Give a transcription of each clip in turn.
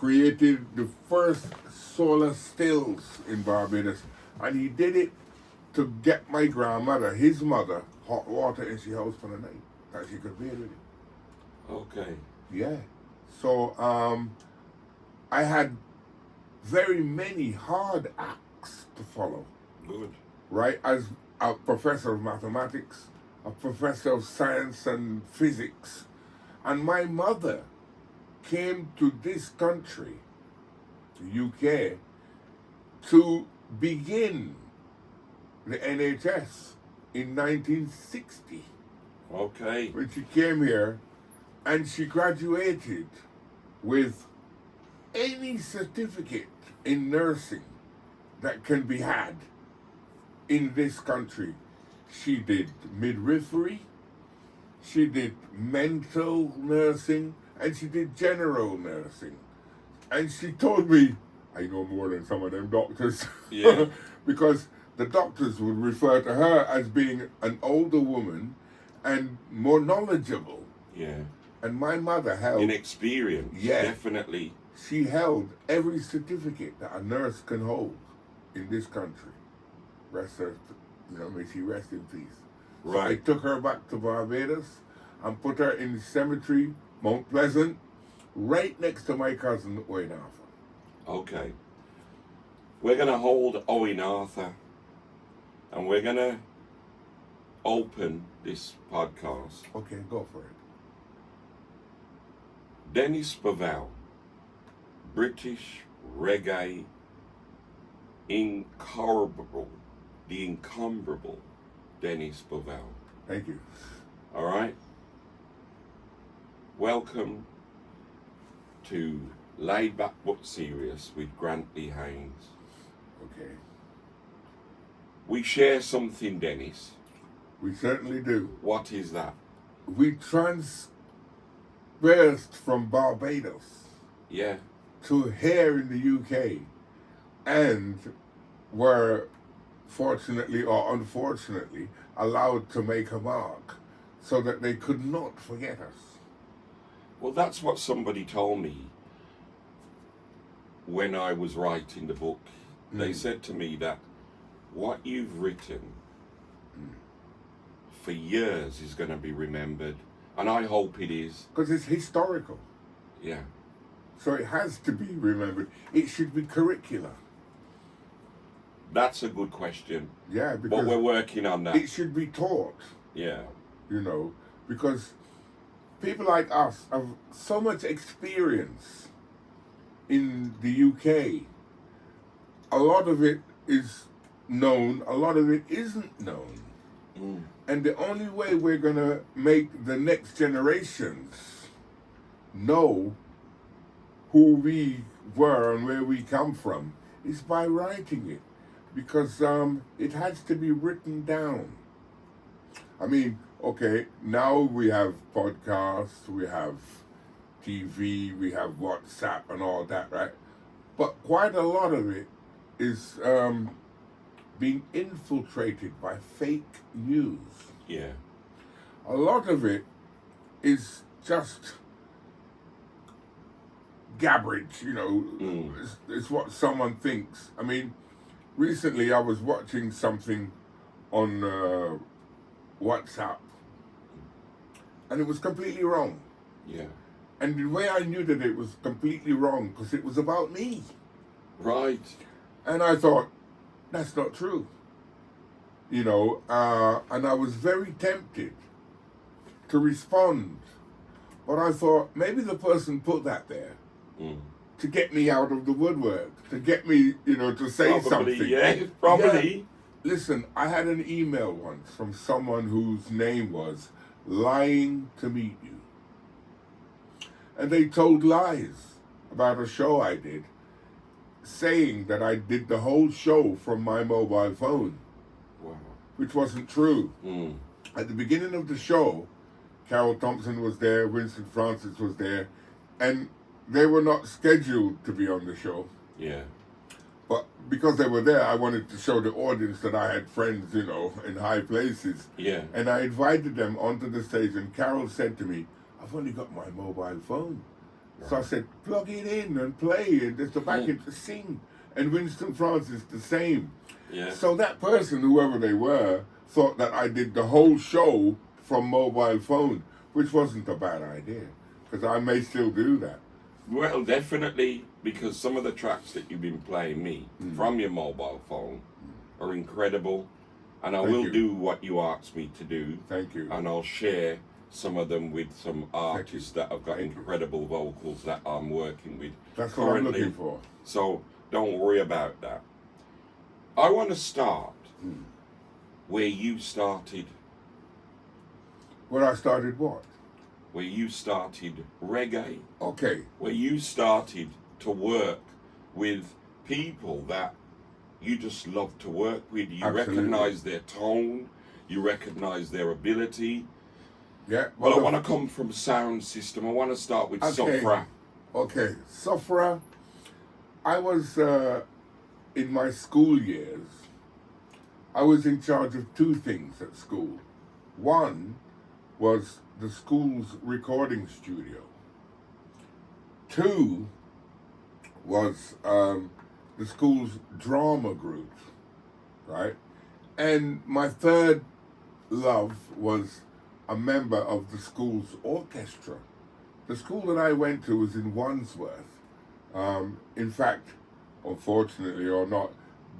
created the first solar stills in Barbados, and he did it to get my grandmother, his mother, hot water in she house for the night that she could bathe with it. Okay. Yeah. So I had very many hard acts to follow. Good. Right? As a professor of mathematics, a professor of science and physics. And my mother came to this country, the UK, to begin the NHS in 1960. Okay. When she came here, and she graduated with any certificate in nursing that can be had in this country. She did midwifery, she did mental nursing, and she did general nursing. And she told me, I know more than some of them doctors. Yeah. Because the doctors would refer to her as being an older woman and more knowledgeable. Yeah. And my mother held... Inexperience, Yeah. definitely. She held every certificate that a nurse can hold in this country. Rest her, may she rest in peace. So I Right. took her back to Barbados and put her in the cemetery, Mount Pleasant, right next to my cousin, Owen Arthur. Okay. We're going to hold Owen Arthur, and we're going to open this podcast. Okay, go for it. Dennis Bovell, British reggae incomparable, the incomparable Dennis Bovell. Thank you. All right? Welcome to Laid Back But Serious with Grantley Haynes. Okay. We share something, Dennis. We certainly do. What is that? We transversed from Barbados Yeah. to here in the UK and were fortunately or unfortunately allowed to make a mark so that they could not forget us. Well, that's what somebody told me when I was writing the book. They said to me that what you've written for years is going to be remembered, and I hope it is. Because it's historical. Yeah. So it has to be remembered. It should be curricular. That's a good question. Yeah, But because we're working on that. it should be taught, Yeah. because people like us have so much experience in the UK. A lot of it is known, a lot of it isn't known. And the only way we're going to make the next generations know who we were and where we come from is by writing it. Because it has to be written down. I mean, okay, now we have podcasts, we have TV, we have WhatsApp and all that, right? But quite a lot of it is being infiltrated by fake news. Yeah. A lot of it is just garbage, it's what someone thinks. I mean, recently I was watching something on WhatsApp and it was completely wrong. Yeah. And the way I knew that it was completely wrong, because it was about me. Right. And I thought, that's not true. And I was very tempted to respond. But I thought, maybe the person put that there to get me out of the woodwork, to get me, to say Probably, something. yeah. Probably. Yeah. Listen, I had an email once from someone whose name was Lying to Meet You. And they told lies about a show I did, saying that I did the whole show from my mobile phone. Wow. Which wasn't true. At the beginning of the show, Carol Thompson was there, Winston Francis was there, and they were not scheduled to be on the show. Yeah. But because they were there, I wanted to show the audience that I had friends, in high places. Yeah. And I invited them onto the stage, and Carol said to me, I've only got my mobile phone. So I said, plug it in and play, and just the back end to sing. And Winston Francis the same. Yeah. So that person, whoever they were, thought that I did the whole show from mobile phone, which wasn't a bad idea, because I may still do that. Well, definitely, because some of the tracks that you've been playing me from your mobile phone are incredible, and I will do what you asked me to do. Thank you. And I'll share some of them with some artists that have got incredible vocals that I'm working with. That's currently. what I'm looking for. So don't worry about that. I want to start where you started. Where I started what? Where you started reggae. Okay. Where you started to work with people that you just love to work with. You recognize their tone. You recognize their ability. Yeah. Well, I want to come from sound system. I want to start with Sofra. Okay. Sofra. I was, in my school years, I was in charge of two things at school. One was the school's recording studio. Two was the school's drama group, right? And my third love was a member of the school's orchestra. The school that I went to was in Wandsworth. In fact, unfortunately or not,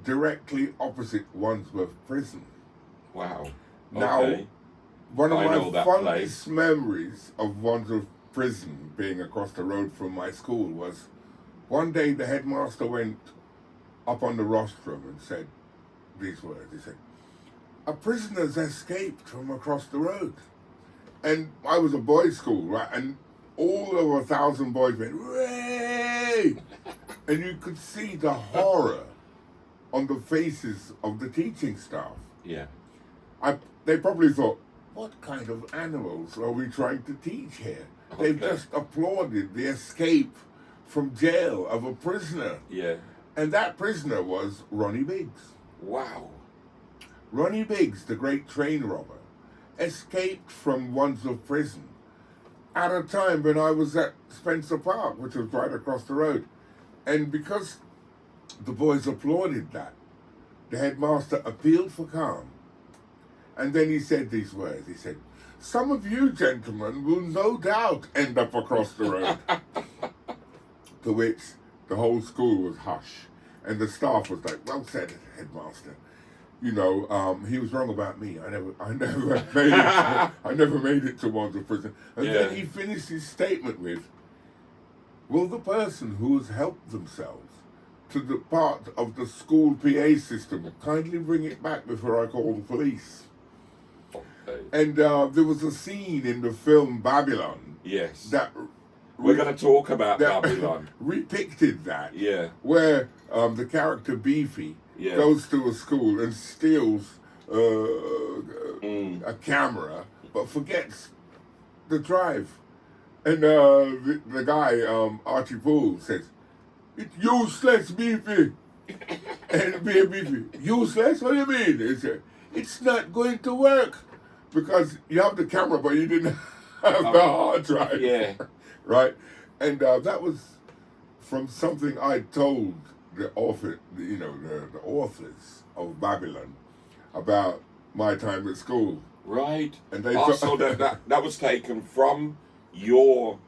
directly opposite Wandsworth Prison. Wow. Now, Okay. one of I know my that fondest memories of Wandsworth Prison being across the road from my school was one day the headmaster went up on the rostrum and said these words. He said, "A prisoner's escaped from across the road." And I was a boys' school, right? And all over 1,000 boys went, "Hooray!" And you could see the horror on the faces of the teaching staff. Yeah. They probably thought, what kind of animals are we trying to teach here? They've just applauded the escape from jail of a prisoner. Yeah. And that prisoner was Ronnie Biggs. Wow. Ronnie Biggs, the great train robber, escaped from Wandsworth Prison at a time when I was at Spencer Park, which was right across the road. And because the boys applauded that, the headmaster appealed for calm. And then he said these words. He said, "Some of you gentlemen will no doubt end up across the road." To which the whole school was hush. And the staff was like, "Well said, headmaster. You know, he was wrong about me. I never made it to Wandsworth Prison." And then he finished his statement with, "Will the person who has helped themselves to the part of the school PA system kindly bring it back before I call the police?" Okay. And there was a scene in the film Babylon. Yes. That we're going to talk about Babylon. Depicted that. Yeah. Where the character Beefy goes to a school and steals a camera, but forgets the drive. And the guy, Archie Poole, says, "It's useless, Beefy." And Beefy, "Useless? What do you mean?" He said, "It's not going to work because you have the camera, but you didn't have the hard drive." Yeah. Right? And that was from something I told the author, the authors of Babylon about my time at school. Right. And they so that was taken from your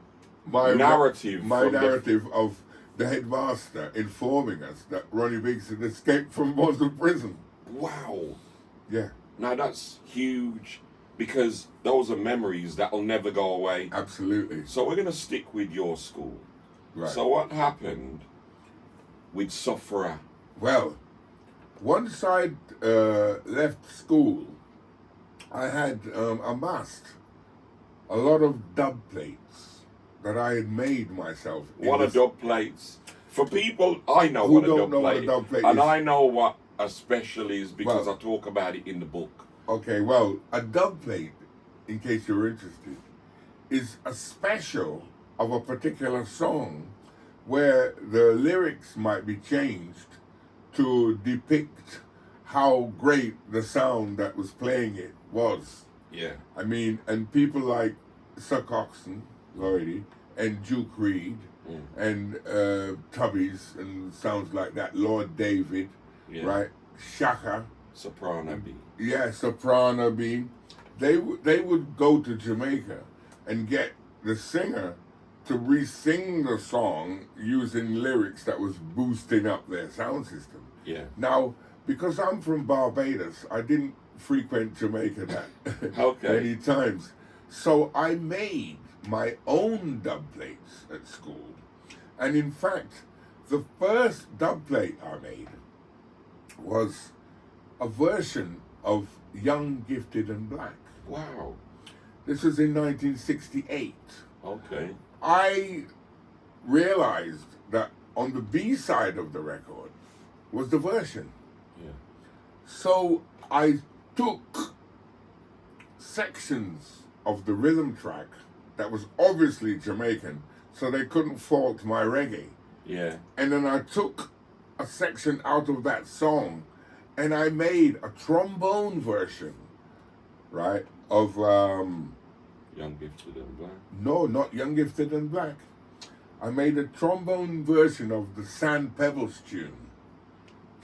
narrative. My narrative of the headmaster informing us that Ronnie Biggs had escaped from Wandsworth Prison. Wow. Yeah. Now that's huge, because those are memories that'll never go away. Absolutely. So we're going to stick with your school. Right. So what happened with Sofra? Well, once I'd left school, I had amassed a lot of dub plates that I had made myself. What are dub plates? For people, I know who what a don't dub know plate what a dub plate and is. I know what a special is because I talk about it in the book. Okay, well, a dub plate, in case you're interested, is a special of a particular song where the lyrics might be changed to depict how great the sound that was playing it was. Yeah. I mean, and people like Sir Coxsone, already, and Duke Reed and Tubbies and sounds like that. Lord David, right? Shaka, Soprano B. Yeah, Soprano B. They would go to Jamaica and get the singer to re-sing the song using lyrics that was boosting up their sound system. Yeah. Now, because I'm from Barbados, I didn't frequent Jamaica that many times. So I made my own dub plates at school. And in fact, the first dub plate I made was a version of Young, Gifted and Black. Wow. This was in 1968. Okay. I realized that on the B side of the record was the version. Yeah. So I took sections of the rhythm track that was obviously Jamaican, so they couldn't fault my reggae. Yeah. And then I took a section out of that song and I made a trombone version, right, of Young, Gifted and Black. No, not Young, Gifted and Black. I made a trombone version of the Sand Pebbles tune.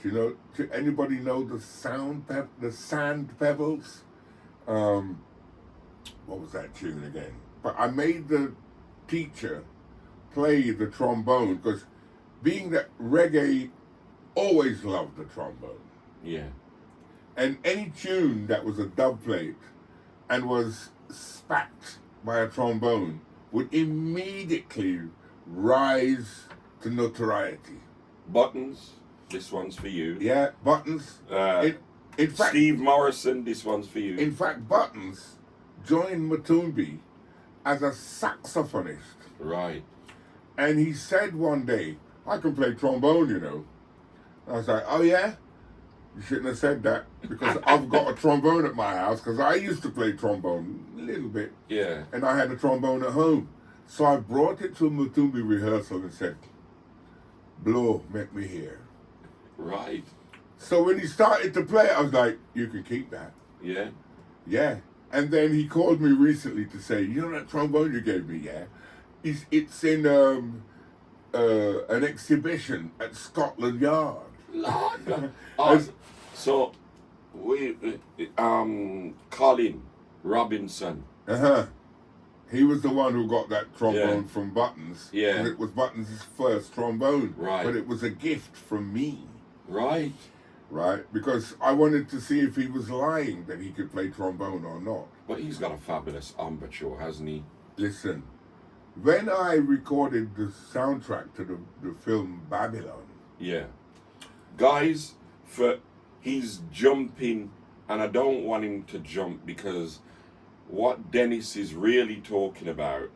Do you know? Do anybody know the Sand Pebbles? What was that tune again? But I made the teacher play the trombone because, being that reggae always loved the trombone. Yeah. And any tune that was a dub plate and was spat by a trombone would immediately rise to notoriety. Buttons, this one's for you. Yeah, Buttons. In fact, Steve Morrison, this one's for you. In fact, Buttons joined Matumbi as a saxophonist. Right. And he said one day, I can play trombone, you know. I was like, oh yeah? You shouldn't have said that, because I've got a trombone at my house, because I used to play trombone a little bit. Yeah. And I had a trombone at home. So I brought it to a Matumbi rehearsal and said, blow, make me hear. Right. So when he started to play it, I was like, you can keep that. Yeah. Yeah. And then he called me recently to say, you know that trombone you gave me, yeah? It's in an exhibition at Scotland Yard. Lord. So Colin Robinson. He was the one who got that trombone from Buttons. Yeah. And it was Buttons' first trombone. Right. But it was a gift from me. Right. Right? Because I wanted to see if he was lying that he could play trombone or not. But he's got a fabulous embouchure, hasn't he? Listen, when I recorded the soundtrack to the film Babylon. Yeah. Guys, he's jumping, and I don't want him to jump, because what Dennis is really talking about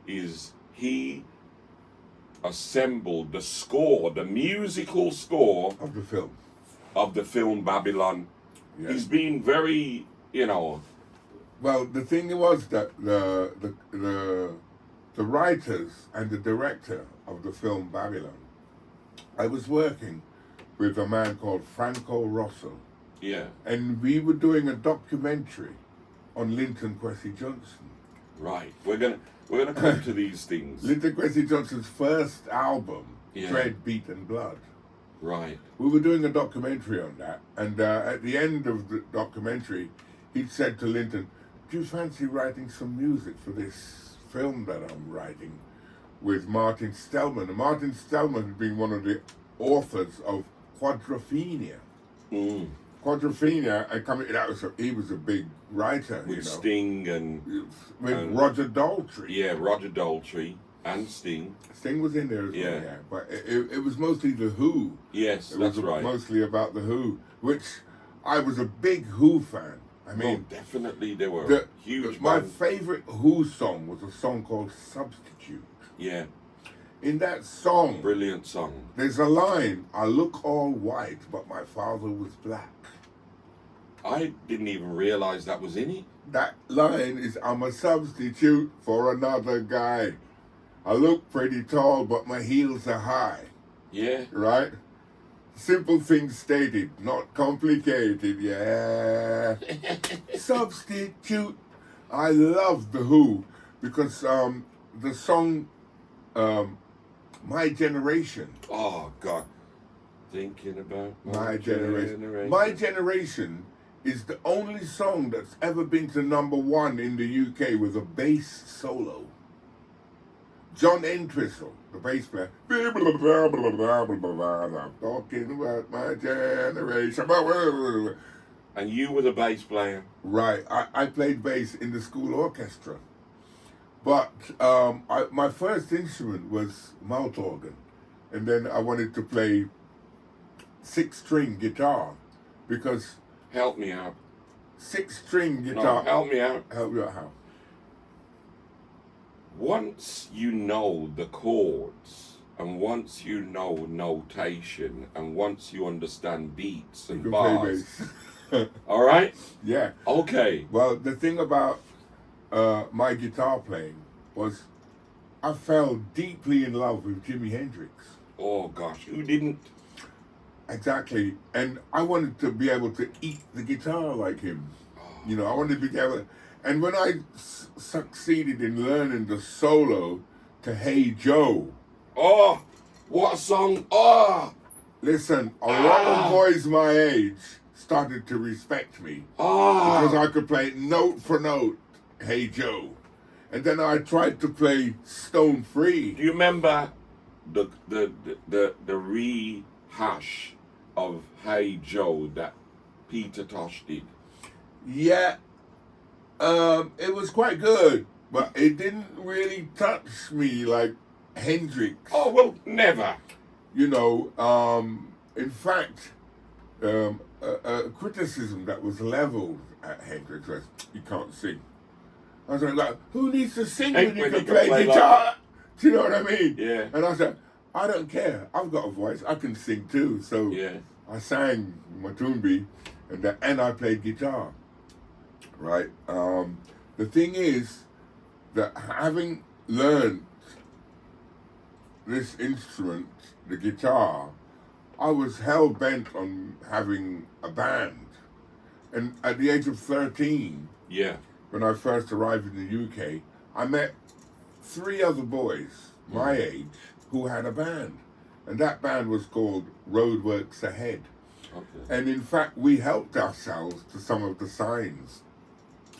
is he assembled the score, the musical score Of the film. Babylon. Yeah. He's been very, Well, the thing was that the writers and the director of the film Babylon, I was working with a man called Franco Rosso. Yeah. And we were doing a documentary on Linton Kwesi Johnson. Right. We're gonna come to these things. Linton Kwesi Johnson's first album, Yeah. Dread, Beat and Blood. Right. We were doing a documentary on that, and at the end of the documentary, he'd said to Linton, do you fancy writing some music for this film that I'm writing with Martin Stellman? And Martin Stellman had been one of the authors of Quadrophenia. Quadrophenia, he was a big writer, With Sting and Roger Daltrey. Yeah, Roger Daltrey and Sting. Sting was in there as well, Yeah. yeah. But it was mostly The Who. Yes, It that's was right. mostly about The Who, which I was a big Who fan. I mean, definitely they were huge. My band. favorite Who song was a song called Substitute. Yeah, In that song, brilliant song. there's a line, I look all white, but my father was black. I didn't even realize that was in it. That line is, I'm a substitute for another guy. I look pretty tall, but my heels are high. Yeah, Right? Simple things stated, not complicated, yeah. Substitute. I love The Who because the song My Generation. Oh God, thinking about My Generation. My Generation is the only song that's ever been to #1 in the UK with a bass solo. John Entwistle, the bass player. I'm talking about my generation. And you were the bass player. Right. I played bass in the school orchestra. But my first instrument was mouth organ. And then I wanted to play 6-string guitar because... Help me out. 6-string guitar... No, help me out. Help you out how? Once you know the chords, and once you know notation, and once you understand beats and You can bars... play bass. All right? Yeah. Okay. Well, the thing about my guitar playing was I fell deeply in love with Jimi Hendrix. Oh gosh, who didn't? Exactly. And I wanted to be able to eat the guitar like him. You know, I wanted to be able to... And when I succeeded in learning the solo to Hey Joe... Oh, what a song. Oh! Listen, a lot of boys my age started to respect me because I could play note for note Hey Joe. And then I tried to play Stone Free. Do you remember the rehash of Hey Joe that Peter Tosh did? Yeah, it was quite good, but it didn't really touch me like Hendrix. Oh, well, never. You know, in fact, a criticism that was leveled at Hendrix was, he can't sing. I was like, who needs to sing when you can play guitar? Like... Do you know what I mean? Yeah. And I said, I don't care. I've got a voice. I can sing too. So yeah. I sang Matumbi and I played guitar. Right? The thing is that having learned this instrument, the guitar, I was hell-bent on having a band. And at the age of 13, yeah, when I first arrived in the UK, I met 3 other boys my age who had a band. And that band was called Roadworks Ahead. Okay. And in fact, we helped ourselves to some of the signs,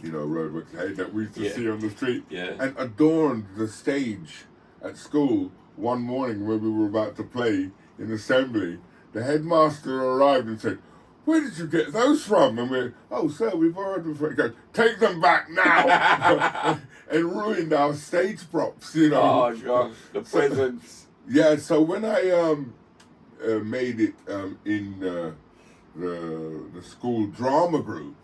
you know, Roadworks Ahead that we used to see on the street, and adorned the stage at school. One morning when we were about to play in assembly, the headmaster arrived and said, "Where did you get those from?" And we're, "Oh, sir, we borrowed them from..." He goes, "Take them back now!" And ruined our stage props, you know. Oh, gosh, the presents. Yeah, so when I made it in the school drama group,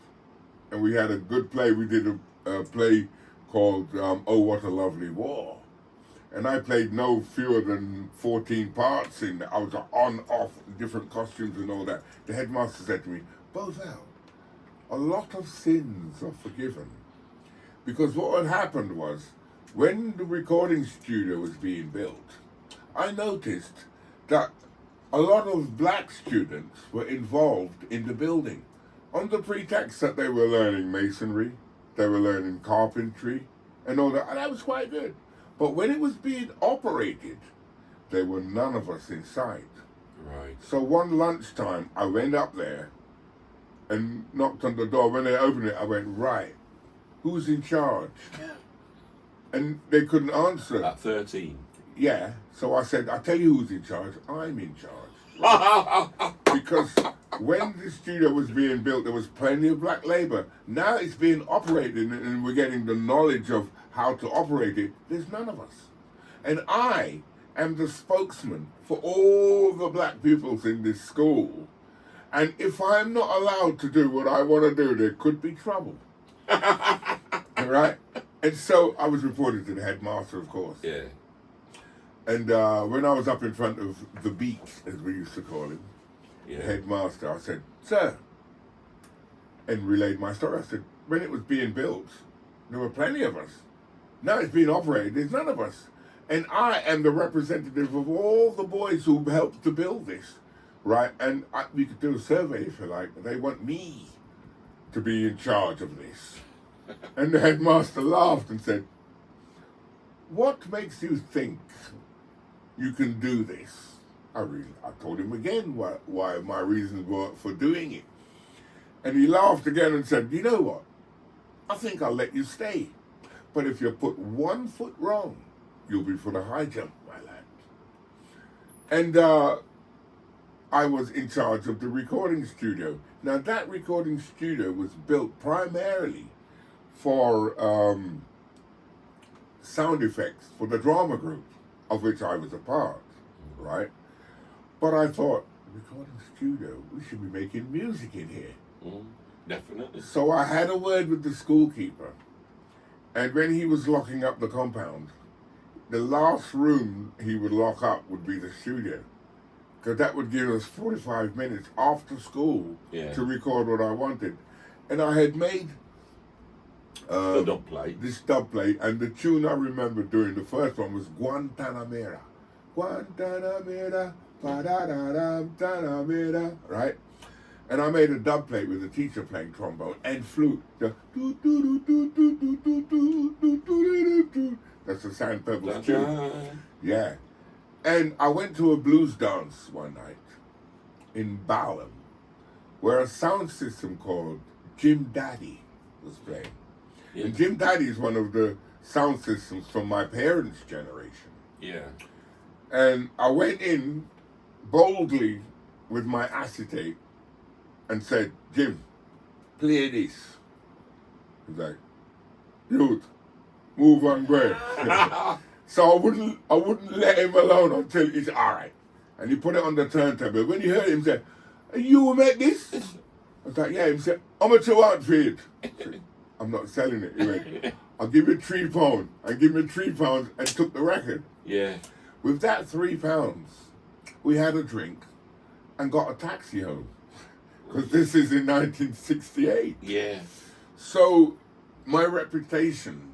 and we had a good play, we did a play called Oh, What a Lovely War. And I played no fewer than 14 parts in. I was on, off, different costumes and all that. The headmaster said to me, "Bovell, a lot of sins are forgiven." Because what had happened was, when the recording studio was being built, I noticed that a lot of black students were involved in the building on the pretext that they were learning masonry, they were learning carpentry, and all that. And that was quite good. But when it was being operated, there were none of us in sight. Right. So one lunchtime, I went up there and knocked on the door. When they opened it, I went, "Right, who's in charge?" And they couldn't answer. At 13? Yeah. So I said, "I'll tell you who's in charge. I'm in charge." Right? Because when the studio was being built, there was plenty of black labor. Now it's being operated and we're getting the knowledge of how to operate it. There's none of us. And I am the spokesman for all the black pupils in this school. And if I'm not allowed to do what I want to do, there could be trouble. Right? And so I was reported to the headmaster, of course. Yeah. And when I was up in front of the beat, as we used to call him, the headmaster, I said, "Sir," and relayed my story. I said, "When it was being built, there were plenty of us. Now it's being operated, there's none of us. And I am the representative of all the boys who helped to build this, right? And we could do a survey if you like. They want me to be in charge of this." And the headmaster laughed and said, "What makes you think you can do this. I told him again why my reasons were for doing it. And he laughed again and said, you know what? I think I'll let you stay. But if you put 1 foot wrong, you'll be for the high jump, my lad. And I was in charge of the recording studio. Now that recording studio was built primarily for sound effects for the drama group, of which I was a part, right? But I thought, recording studio, we should be making music in here. Definitely. So I had a word with the schoolkeeper, and when he was locking up the compound, the last room he would lock up would be the studio, because that would give us 45 minutes after school to record what I wanted. And I had made the dub plate. This dub plate, and the tune I remember doing, the first one was Guantanamera. Guantanamera, ba-da-da-da-da-da-mera, right? And I made a dub plate with the teacher playing trombone and flute. That's the Sand Pebbles tune. Yeah. And I went to a blues dance one night in Balham, where a sound system called Jim Daddy was playing. Yeah. And Jim Daddy is one of the sound systems from my parents' generation. Yeah. And I went in boldly with my acetate and said, Jim, play this. He's like, youth, move on, go. So I wouldn't let him alone until he said, all right. And he put it on the turntable. When he heard him say, you will make this? I was like, yeah. He said, how much you want for it? Said, I'm not selling it. He went, I'll give you £3. I give me £3 and took the record. Yeah. With that £3, we had a drink and got a taxi home. Because this is in 1968. Yeah. So my reputation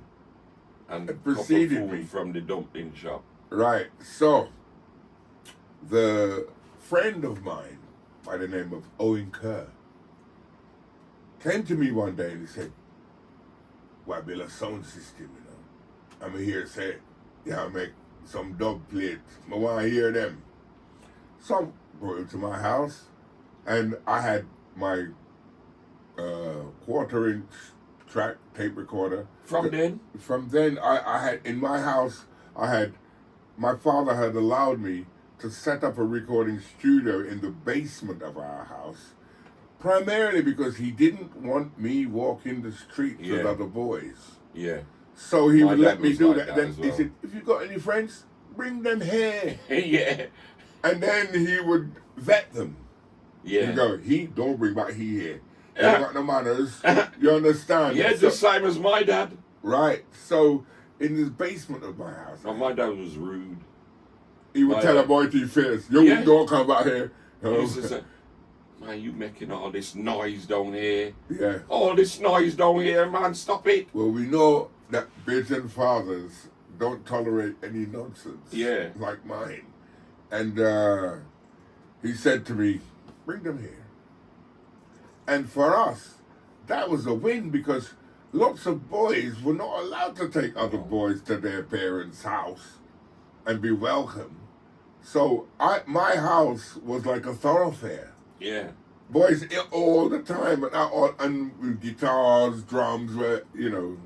and preceded me from the dumping shop. Right. So the friend of mine by the name of Owen Kerr came to me one day and he said, "Why build a sound system, you know? I'm here say, yeah, I make some dub plates. I want to hear them." So I brought him to my house, and I had my quarter-inch track tape recorder. From then, I had, in my house, my father had allowed me to set up a recording studio in the basement of our house, primarily because he didn't want me walking the streets with other boys. Yeah. So he would let me do like that. Then well. He said, if you got any friends, bring them here. Yeah. And then he would vet them. Yeah. He'd go, don't bring back he here. You got no manners. You understand? Yeah, so, the same as my dad. Right. So in the basement of my house. Oh, my dad was rude. He would tell a boy to his face, you don't come back here. He used to say, man, you making all this noise down here. Yeah. All this noise down here, man, stop it. Well, we know that Bajan fathers don't tolerate any nonsense. Yeah. Like mine. And he said to me, bring them here. And for us, that was a win because lots of boys were not allowed to take other boys to their parents' house and be welcome. So my house was like a thoroughfare. Yeah. Boys all the time, and with guitars, drums,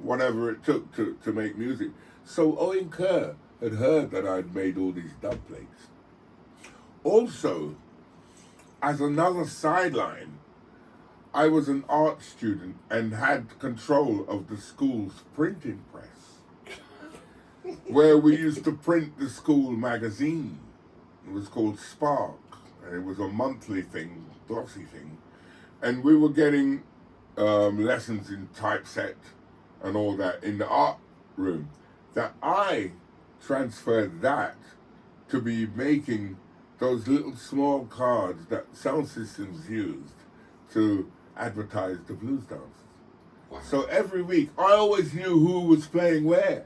whatever it took to make music. So Owen Kerr had heard that I'd made all these dub plates. Also, as another sideline, I was an art student and had control of the school's printing press, where we used to print the school magazine. It was called Spark, and it was a monthly thing, glossy thing. And we were getting lessons in typeset and all that in the art room. That I transferred that to be making those little small cards that sound systems used to advertise the blues dances. Wow. So every week, I always knew who was playing where,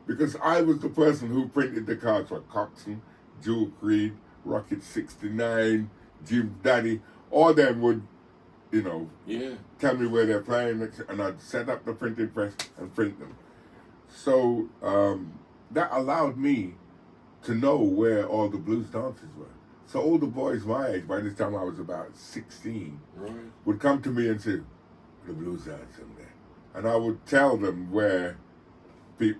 because I was the person who printed the cards for Coxon, Jewel Creed, Rocket 69, Jim Daddy. All them would, tell me where they're playing, and I'd set up the printing press and print them. So that allowed me to know where all the blues dances were. So all the boys my age, by this time I was about 16, Right. would come to me and say, the blues dance in there. And I would tell them where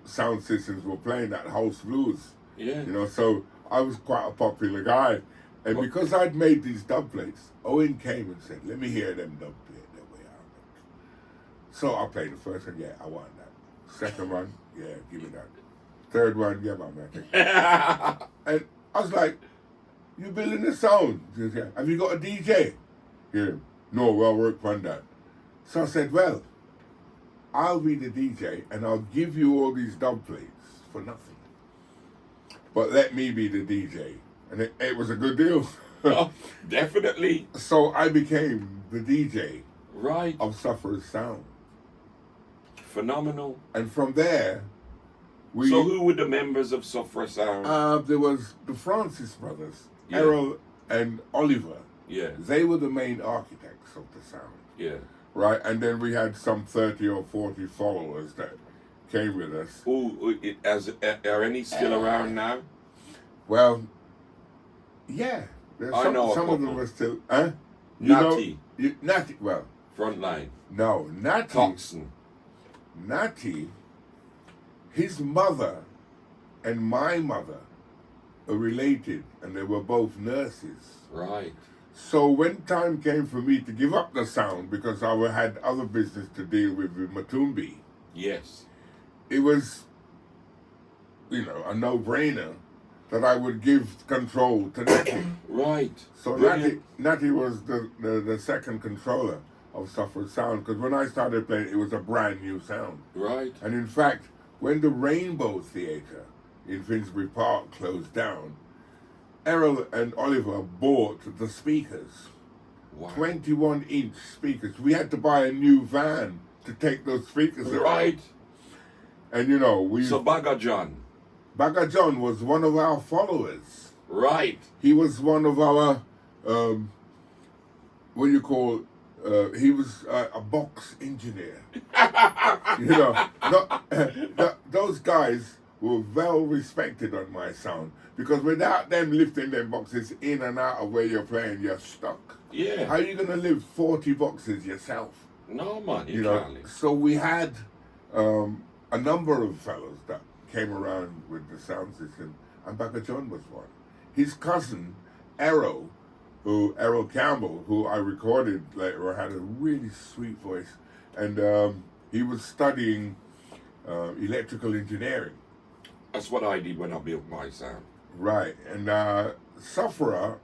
sound systems were playing that house blues. Yeah. You know, so I was quite a popular guy. And because I'd made these dub plates, Owen came and said, let me hear them dub plate the way I want. So I played the first one, yeah, I want that. Second one, yeah, give me that. Third one, yeah, man, I think. And I was like, you building the sound? He said, yeah. Have you got a DJ? Yeah. No, well, work on that. So I said, well, I'll be the DJ and I'll give you all these dub plates for nothing. But let me be the DJ. And it was a good deal. Oh, definitely. So I became the DJ Right. of Sufferer's Sound. Phenomenal. And from there, So who were the members of Sufferer Sound? there was the Francis brothers, Yeah. Errol and Oliver. Yeah. They were the main architects of the sound. Yeah. Right, and then we had some 30 or 40 followers that came with us. Are any still around now? Well, yeah. I know a some of them couple. are still. Huh? Natty. Natty. Well, Frontline. no, Natty. Coxon. Natty. His mother and my mother are related, and they were both nurses. Right. So when time came for me to give up the sound because I had other business to deal with Matumbi, Yes. it was, a no-brainer that I would give control to Natty. Right. So Brilliant. Natty was the second controller of Sufferer's Sound, because when I started playing, it was a brand new sound. Right. And in fact, when the Rainbow Theatre in Finsbury Park closed down, Errol and Oliver bought the speakers, Wow. 21-inch speakers. We had to buy a new van to take those speakers around. Right. And we So Bagger John. Bagger John was one of our followers. Right. He was one of our he was a box engineer. Those guys were well respected on my sound, because without them lifting them boxes in and out of where you're playing, you're stuck. Yeah. How are you gonna lift 40 boxes yourself? No, man. You can't live. So we had a number of fellows that came around with the sound system, and Bagger John was one. His cousin, Errol Campbell, who I recorded later, had a really sweet voice, and he was studying electrical engineering. That's what I did when I built my sound. Right, and Sufferer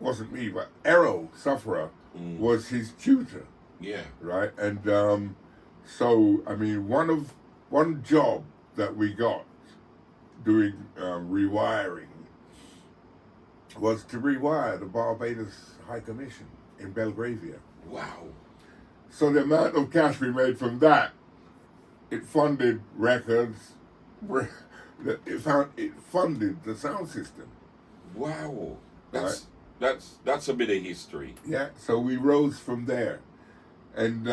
wasn't me, but Errol Sufferer was his tutor. Yeah. Right, and so I mean, one job that we got doing rewiring was to rewire the Barbados High Commission in Belgravia. Wow. So the amount of cash we made from that, it funded records, it funded the sound system. Wow. That's a bit of history. Yeah, so we rose from there and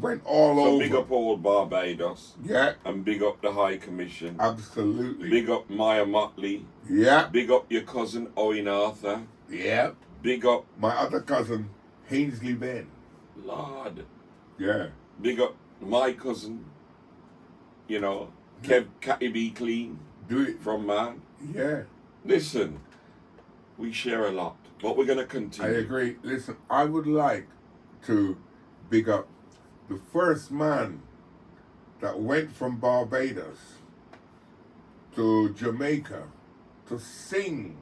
went all So over. big up old Barbados. Yeah, And big up the High Commission. absolutely. Big up Maya Motley. Yeah, Big up your cousin Owen Arthur. yeah. Big up My other cousin, Hainsley Ben. Lord. Yeah, Big up my cousin. Kev Catty Be Clean do it. from Man. Yeah, Listen, we share a lot, but we're gonna I continue. agree. Listen, I would like to big up the first man that went from Barbados to Jamaica to sing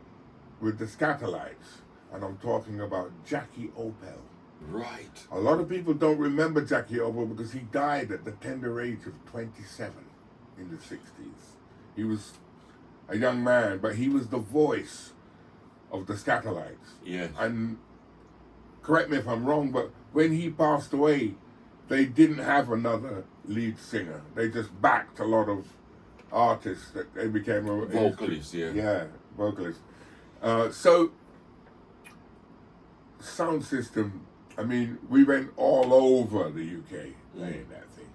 with the Ackalaides, and I'm talking about Jackie Opel. Right. A lot of people don't remember Jackie Opel because he died at the tender age of 27 in the 60s. He was a young man, but he was the voice of the Ackalaides. Yes. And correct me if I'm wrong, but when he passed away, they didn't have another lead singer. They just backed a lot of artists that they became a Vocalists, yeah. Yeah, vocalists. So sound system, I mean, we went all over the UK playing that thing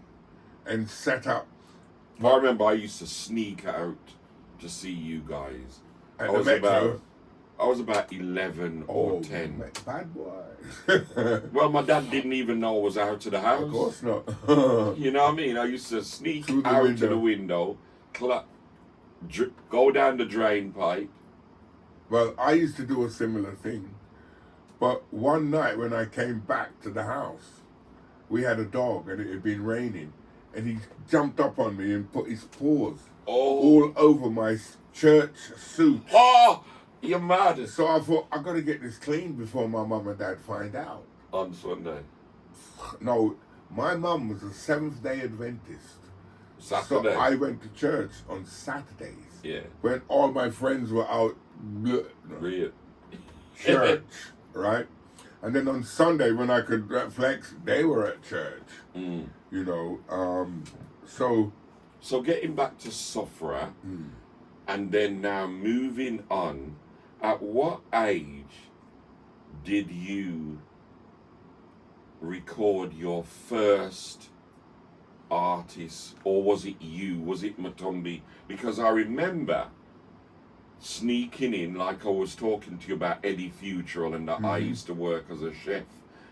and set up. I remember I used to sneak out to see you guys At the Metro. I was about 11 or 10. Bad boy. Well, my dad didn't even know I was out of the house. Of course not. You know what I mean? I used to sneak Through the out window. to the window, go down the drain pipe. Well, I used to do a similar thing. But one night when I came back to the house, we had a dog and it had been raining. And he jumped up on me and put his paws all over my church suit. Oh, you're mad. So I thought, I got to get this clean before my mum and dad find out. On Sunday. No, my mum was a Seventh-day Adventist. Saturday. So I went to church on Saturdays. Yeah. When all my friends were out Real. church, right? And then on Sunday when I could flex, they were at church. Mm. You know, So getting back to Sofra, and then now moving on, at what age did you record your first artist, or was it you? Was it Matumbi? Because I remember sneaking in, like I was talking to you about Eddie Futrell, and that I used to work as a chef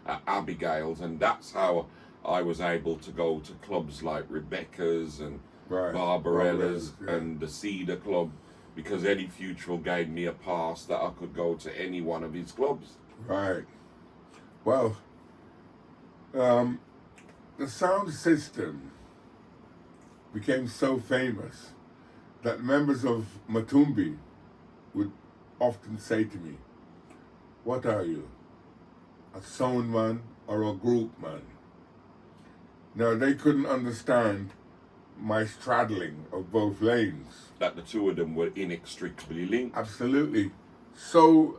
at Abigail's, and that's how I was able to go to clubs like Rebecca's and Barbados and the Cedar Club, because Eddie Futrell gave me a pass that I could go to any one of his clubs. Right. Well, the sound system became so famous that members of Matumbi would often say to me, "What are you, a sound man or a group man?" Now, they couldn't understand my straddling of both lanes. That the two of them were inextricably linked. Absolutely. So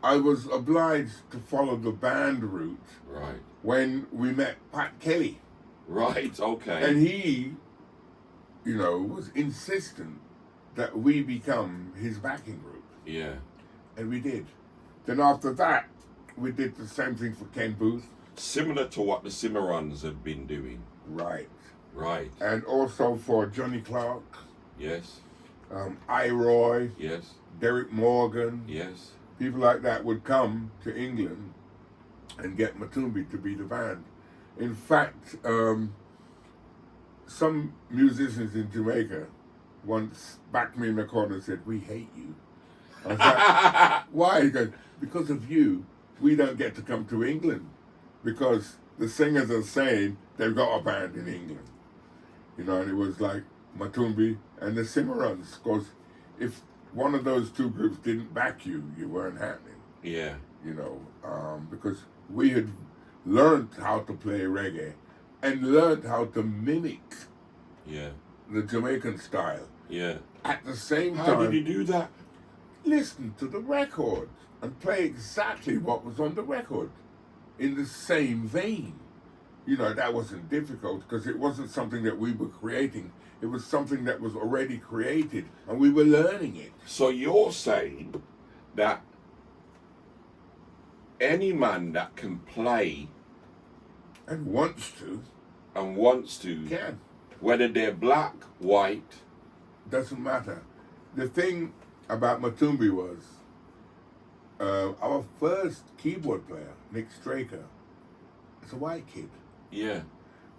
I was obliged to follow the band route Right. when we met Pat Kelly. Right, okay. And he, you know, was insistent that we become his backing group. Yeah. And we did. Then after that, we did the same thing for Ken Booth. Similar to what the Cimarrons had been doing. Right. Right. And also for Johnny Clark, Yes. Roy, Yes. Derek Morgan. Yes. People like that would come to England and get Matumbi to be the band. In fact, some musicians in Jamaica once backed me in the corner and said, "We hate you." I was like, "Why?" He goes, "Because of you, we don't get to come to England because the singers are saying they've got a band in England." You know, and it was like Matumbi and the Cimarrons, because if one of those two groups didn't back you, you weren't happening. Yeah. You know, because we had learned how to play reggae and learned how to mimic Yeah. the Jamaican style. Yeah. At the same How time, did you do that? listen to the record and play exactly what was on the record in the same vein. You know, that wasn't difficult because it wasn't something that we were creating. It was something that was already created and we were learning it. So you're saying that any man that can play And wants to, and wants to, can. whether they're black, white, Doesn't matter. The thing about Matumbi was our first keyboard player, Nick Straker, is a white kid. yeah,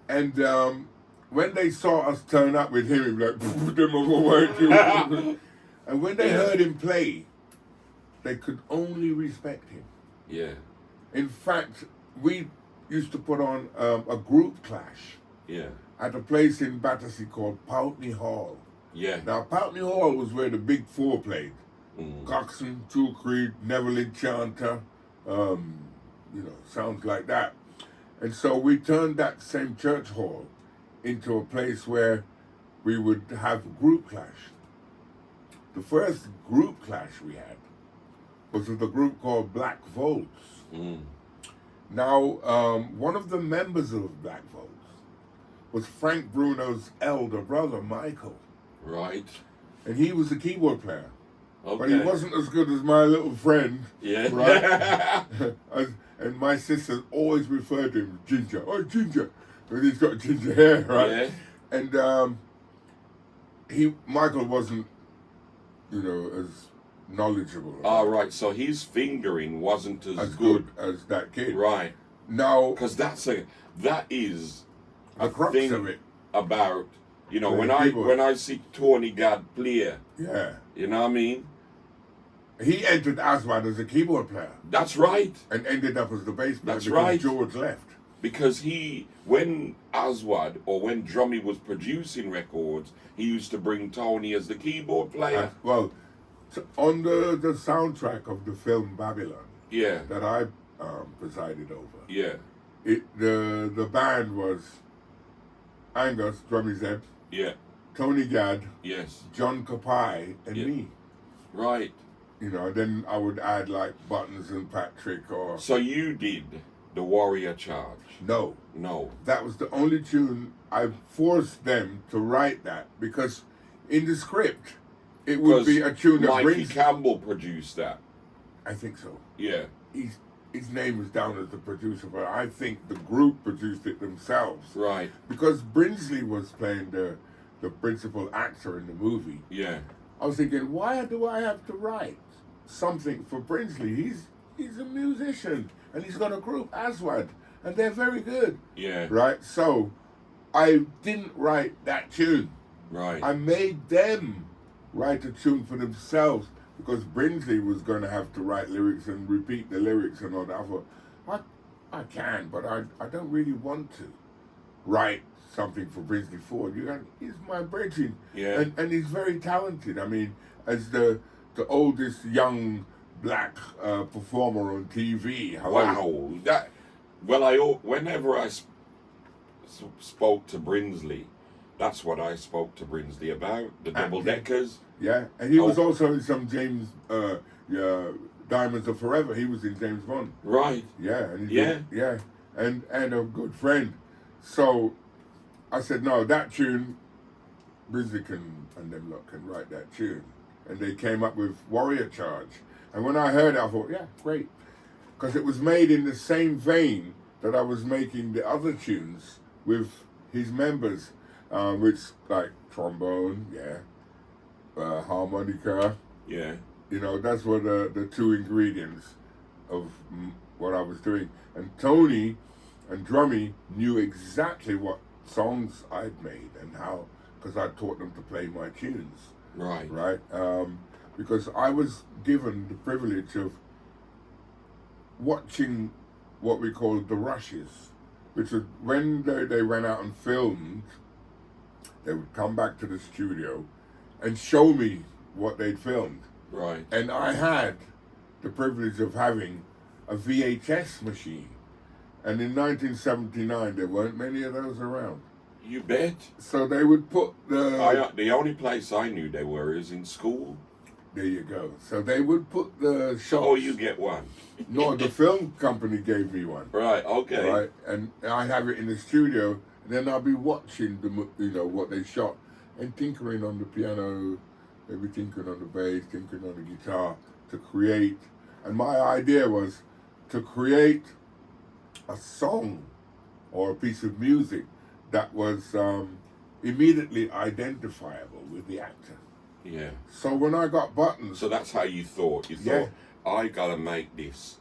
And when they saw us turn up with him, he'd be like, them over white dude. And when they heard him play, they could only respect him. yeah, In fact, we used to put on a group clash yeah, at a place in Battersea called Poultney Hall. yeah. Now, Poultney Hall was where the Big Four played. Coxon, True Creed, Neville Enchanter, you know, sounds like that. And so we turned that same church hall into a place where we would have group clash. The first group clash we had was with a group called Black Volts. Now, one of the members of Black Volts was Frank Bruno's elder brother, Michael. Right. And he was a keyboard player. Okay. But he wasn't as good as my little friend. Yeah. Right? And my sister always referred to him as Ginger. Oh, Ginger. Because he's got ginger hair, right? Yeah. And Michael wasn't as knowledgeable. All right, so his fingering wasn't as good. as that kid. Right. Now, Because that is the a crux thing of it. about, Playing when keyboard. I see Tony Gadd play, Yeah. you know what I mean? He entered Aswad as a keyboard player That's right. and ended up as the bass player That's because right. George left. Because when Aswad or when Drummy was producing records, he used to bring Tony as the keyboard player. On the soundtrack of the film Babylon Yeah, that I presided over, yeah, the band was Angus, Drummy Zeb, yeah, Tony Gadd, yes, John Kapai, and Yeah. me. right. Then I would add like Buttons and Patrick or... So you did the Warrior Charge? No, No. that was the only tune I forced them to write that because in the script it would be a tune that Mikey brings... Campbell produced that. I think so. Yeah, His name was down as the producer, but I think the group produced it themselves. right. Because Brinsley was playing the principal actor in the movie. Yeah, I was thinking, why do I have to write something for Brinsley? He's a musician and he's got a group, Aswad, and they're very good. yeah, Right? So I didn't write that tune. right. I made them write a tune for themselves because Brinsley was going to have to write lyrics and repeat the lyrics and all that. I thought, I can, but I don't really want to write something for Brinsley Ford. He's my brethren. Yeah. And he's very talented. I mean, as the oldest young black performer on TV. Wow. Whenever I spoke to Brinsley, that's what I spoke to Brinsley about, the double deckers. Yeah, and he was also in some James Diamonds Are Forever. He was in James Bond. Right. Yeah, and a good friend. So I said, no, that tune, Brinsley and them lot can write that tune. And they came up with Warrior Charge. And when I heard it, I thought, yeah, great. Because it was made in the same vein that I was making the other tunes with his members, which like trombone, harmonica. Yeah. That's what the two ingredients of what I was doing. And Tony and Drummy knew exactly what songs I'd made and how, because I taught them to play my tunes. Right. Right? Because I was given the privilege of watching what we call the rushes, which was when they went out and filmed, they would come back to the studio and show me what they'd filmed. Right. And I had the privilege of having a VHS machine. And in 1979, there weren't many of those around. You bet. So they would put The only place I knew they were is in school. There you go. So they would put the shots. Oh, you get one. No, the film company gave me one. Right. Okay. Right, and I have it in the studio. And then I'll be watching what they shot and tinkering on the piano, maybe tinkering on the bass, tinkering on the guitar to create. And my idea was to create a song or a piece of music that was immediately identifiable with the actor. Yeah. So when I got Buttons... So that's how you thought. You thought, I gotta make this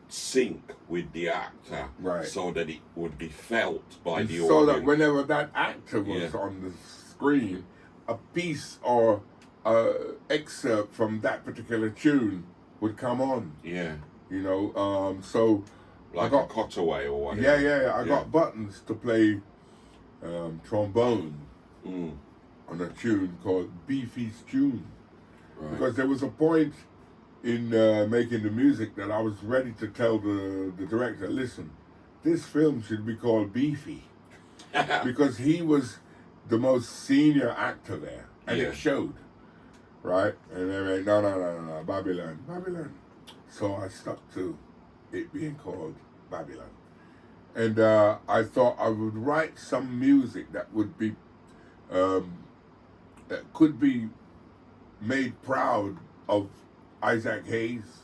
sync with the actor, right, so that it would be felt by the audience. So that whenever that actor was on the screen, a piece or excerpt from that particular tune would come on. Yeah. So like I got a cutaway or whatever. Yeah. I got Buttons to play trombone on a tune called Beefy's Tune. Right. Because there was a point in making the music that I was ready to tell the director, listen, this film should be called Beefy. Because he was the most senior actor there. And it showed. Right? And they went, no, Babylon. So I stuck to it being called Babylon. And I thought I would write some music that would be, that could be made proud of Isaac Hayes,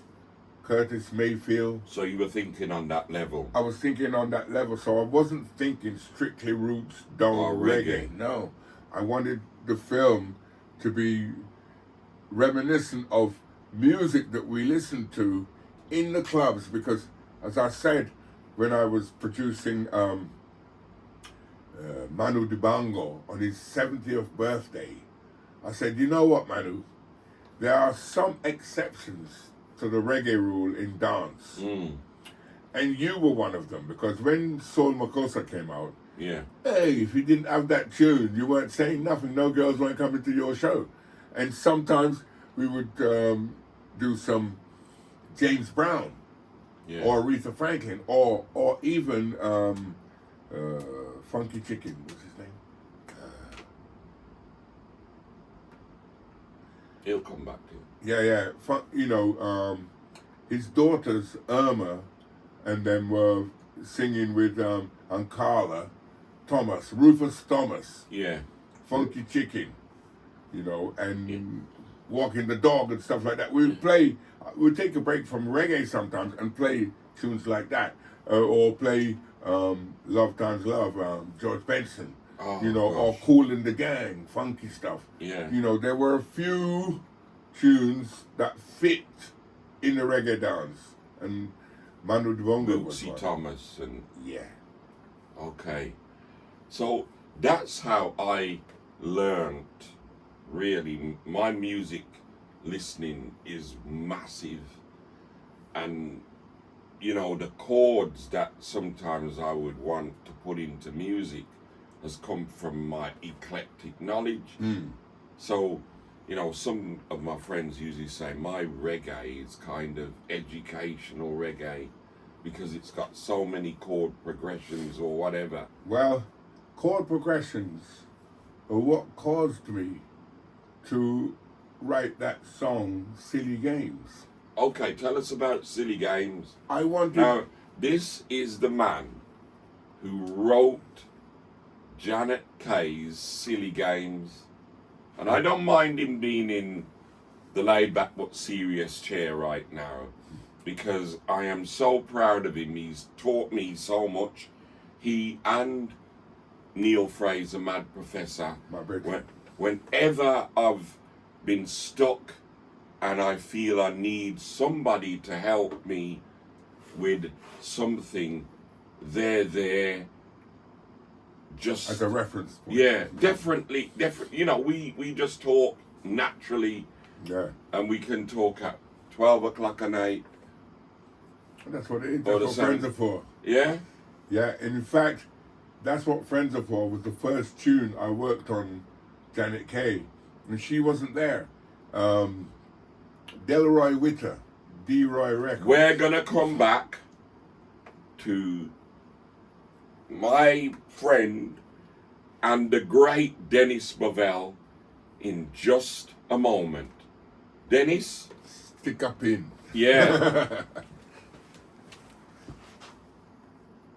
Curtis Mayfield. So you were thinking on that level? I was thinking on that level, so I wasn't thinking strictly roots, reggae. No, I wanted the film to be reminiscent of music that we listened to in the clubs, because, as I said, when I was producing Manu Dibango on his 70th birthday, I said, you know what, Manu? There are some exceptions to the reggae rule in dance. And you were one of them, because when Soul Makossa came out, Yeah. hey, if you didn't have that tune, you weren't saying nothing. No girls weren't coming to your show. And sometimes we would do some James Brown, Yeah. or Aretha Franklin, or even Funky Chicken. What's his name? He'll come back to you. Yeah. His daughters Irma and them were singing with Ankara Thomas, Rufus Thomas, Yeah. Funky Chicken, and Walking the Dog and stuff like that. We'd take a break from reggae sometimes and play tunes like that, or play Love Times Love, George Benson, or Kool and the Gang, funky stuff. Yeah. There were a few tunes that fit in the reggae dance, and Manu Dibango was Bootsy one. Thomas and Yeah. okay. So that's how I learned, really. My music listening is massive, and the chords that sometimes I would want to put into music has come from my eclectic knowledge. So some of my friends usually say my reggae is kind of educational reggae because it's got so many chord progressions or whatever. Well, chord progressions are what caused me to write that song, Silly Games. Okay, tell us about Silly Games. I wanted... Now, this is the man who wrote Janet Kay's Silly Games. And I don't mind him being in the laid-back but serious chair right now, because I am so proud of him. He's taught me so much. He and Neil Fraser, Mad Professor, My brother. whenever I've been stuck and I feel I need somebody to help me with something, they're there. Just As a reference point. Yeah, definitely. We just talk naturally, Yeah. and we can talk at 12 o'clock at night. That's what it is. Or That's the what friends are for. Yeah? Yeah, and in fact, that's what Friends Are For was the first tune I worked on, Janet Kay. And she wasn't there. Delroy Witter, D-Roy Records. We're gonna come back to my friend and the great Dennis Bovell in just a moment. Dennis? Stick up in. Yeah.